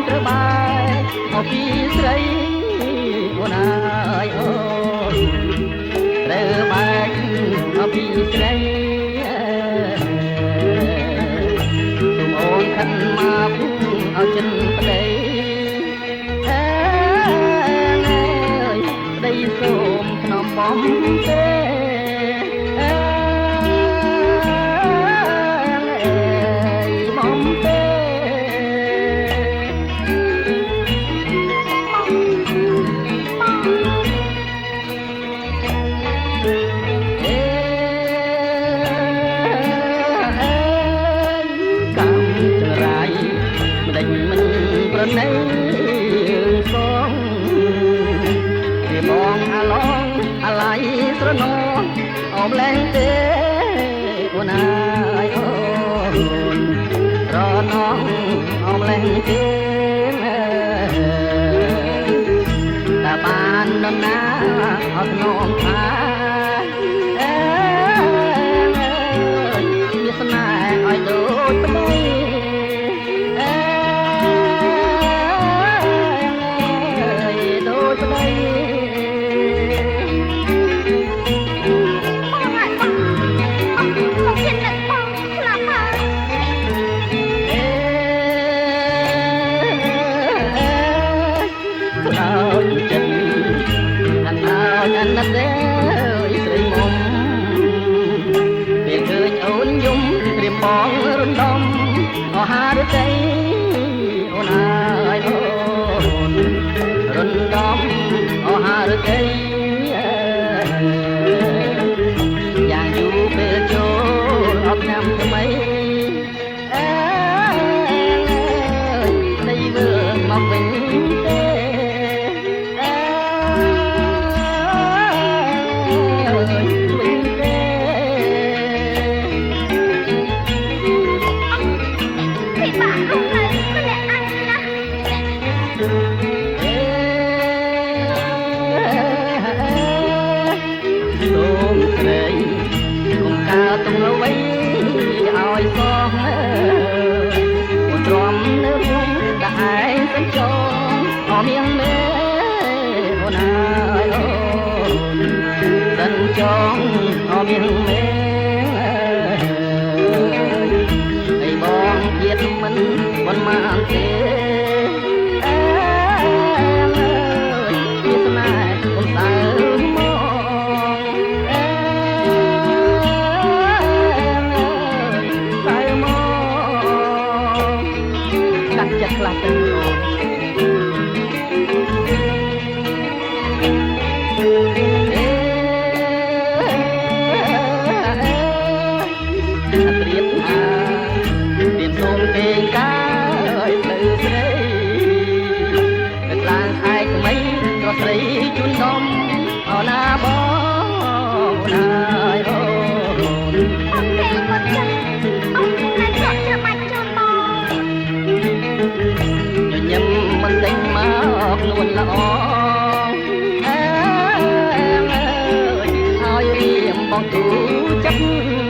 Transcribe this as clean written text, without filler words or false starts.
ត្រូវបែកមកពីស្រីអូនអើយអូនត្រូវបែកមកពីស្រីសូមអូនខិនមកឲ្យចិនប្តីអើយប្តីសូមថ្នមបំទេប្រណីសងគេបងអាឡងអាឡៃស្រណងអមលែងទេអូនអើយអូនរណងអមលែងទេតែបានដំណាអត់នងថាវាស្នេហ៍ឲ្យដូចប្តីអាណិតទេស្រីមុំពេលឃើញអូនយំត្រៀមបងរំដំអស់ហារតីអូនអើយអូនរំដំអស់ហារតីយ៉ាងយូរពេលចូលអត់ឆ្នាំថ្មីអើយនៃមើលមកវិញទេសូមស្រីកុំកើទំល្វីឲ្យសងអូនទ្រាំនៅរួមតែឯងសិនចងអមៀងមេអូនអើយអូនសិនចងអមៀងមេឲ្យបងទៀតមិនមិនមកទេចិត្តខ្លះទៅអូនត្រៀមសូមគេងកាយទៅស្រីទៅឡើងខែថ្មីរកស្រីជូនដុំអរណាបងណាយអូនអត់ទេមកចិត្តអត់ណាចង់ចាំបាច់ចាំបងញញឹមមិនដេញមកនួនល្អអើយឲ្យរៀមបងទូចិត្ត